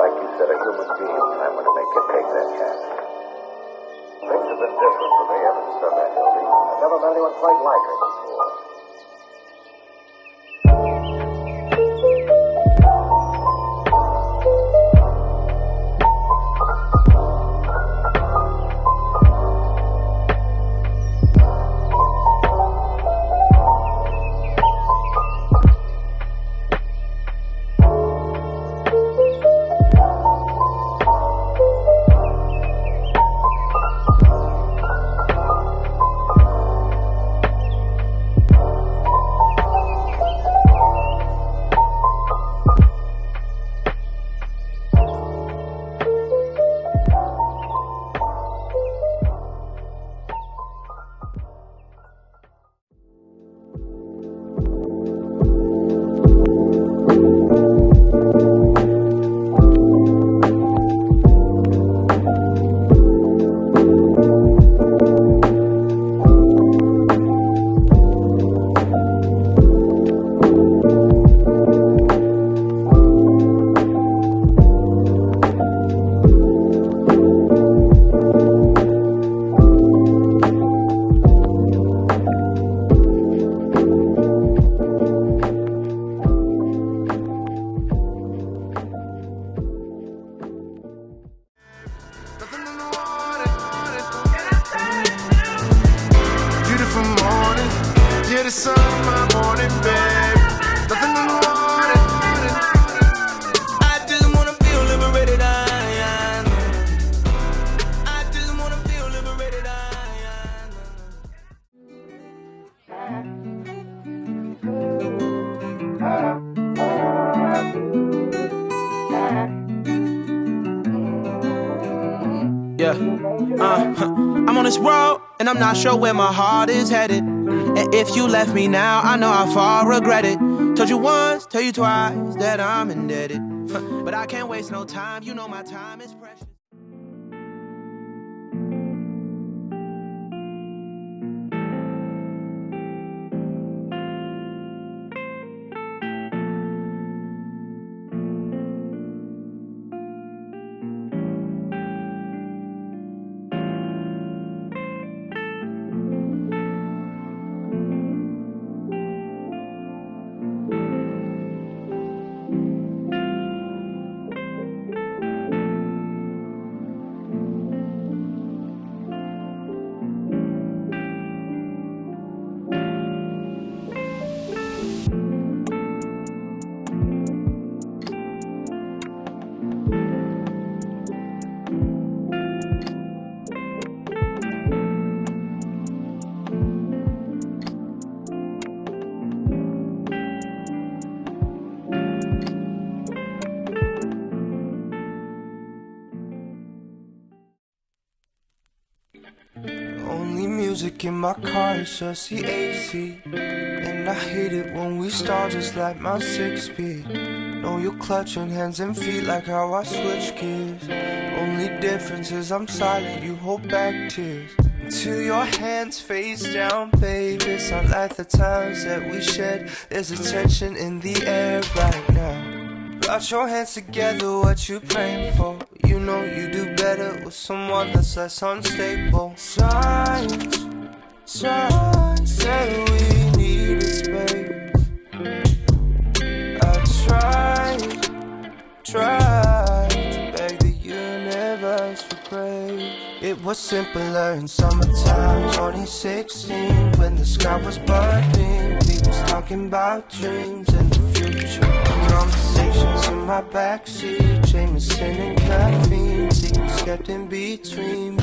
Like you said, a human being, and I'm going to make you take that chance. Things have been different for me ever since I met Hildy. I've never met anyone quite like her before. The sun, my morning bed. Nothing in the water. I just wanna feel liberated. I just wanna feel liberated. I'm on this road, and I'm not sure where my heart is headed. And if you left me now, I know how far I regret it. Told you once, tell you twice that I'm indebted. But I can't waste no time, you know my time is precious. Only music in my car is just the AC. And I hate it when we start just like my 6-speed. Know you're clutching hands and feet like how I switch gears. Only difference is I'm silent, you hold back tears. Until your hands face down, babe. It's not like the times that we shed. There's a tension in the air right now. Got your hands together, what you praying for? You know you do better with someone that's less unstable. Signs say we needed space. I tried to beg the universe for grace. It was simpler in summertime 2016, when the sky was burning. We was talking about dreams and the future. Conversations in my backseat, Jameson and caffeine. Secrets kept in between.